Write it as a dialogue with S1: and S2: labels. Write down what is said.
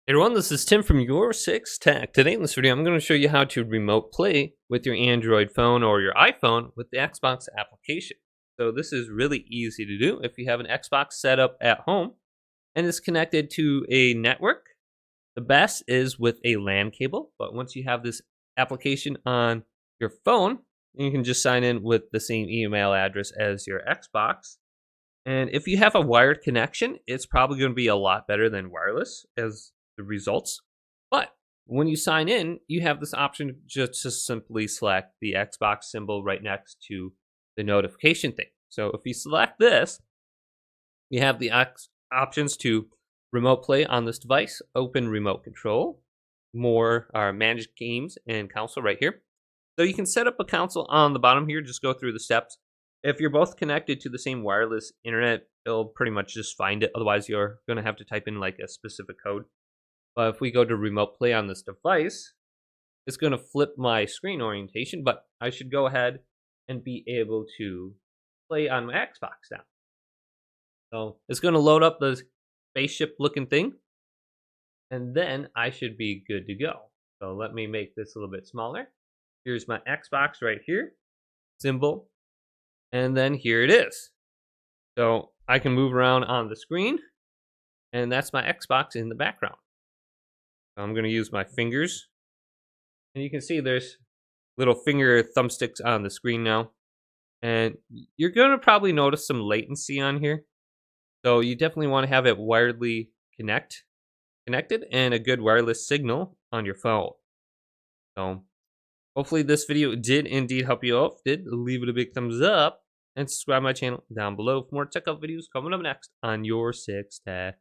S1: Hey everyone, this is Tim from Your Six Tech. Today in this video, I'm going to show you how to remote play with your Android phone or your iPhone with the Xbox application. So this is really easy to do if you have an Xbox set up at home and it's connected to a network. The best is with a LAN cable, but once you have this application on your phone, you can just sign in with the same email address as your Xbox. And if you have a wired connection, it's probably going to be a lot better than wireless as the results. But when you sign in, you have this option just to simply select the Xbox symbol right next to the notification thing. So if you select this, you have the options to remote play on this device, open remote control, more manage games and console right here. So you can set up a console on the bottom here, just go through the steps. If you're both connected to the same wireless internet, it'll pretty much just find it. Otherwise, you're going to have to type in like a specific code. But if we go to remote play on this device, it's going to flip my screen orientation, but I should go ahead and be able to play on my Xbox now. So it's going to load up the spaceship looking thing, and then I should be good to go. So let me make this a little bit smaller. Here's my Xbox right here, symbol, and then here it is. So I can move around on the screen, and that's my Xbox in the background. So I'm going to use my fingers, and you can see there's little finger thumbsticks on the screen now. And you're going to probably notice some latency on here. So you definitely want to have it wirely connected and a good wireless signal on your phone. So hopefully this video did indeed help you out. If it did, leave it a big thumbs up and subscribe to my channel down below for more tech up videos coming up next on Your Six Tech.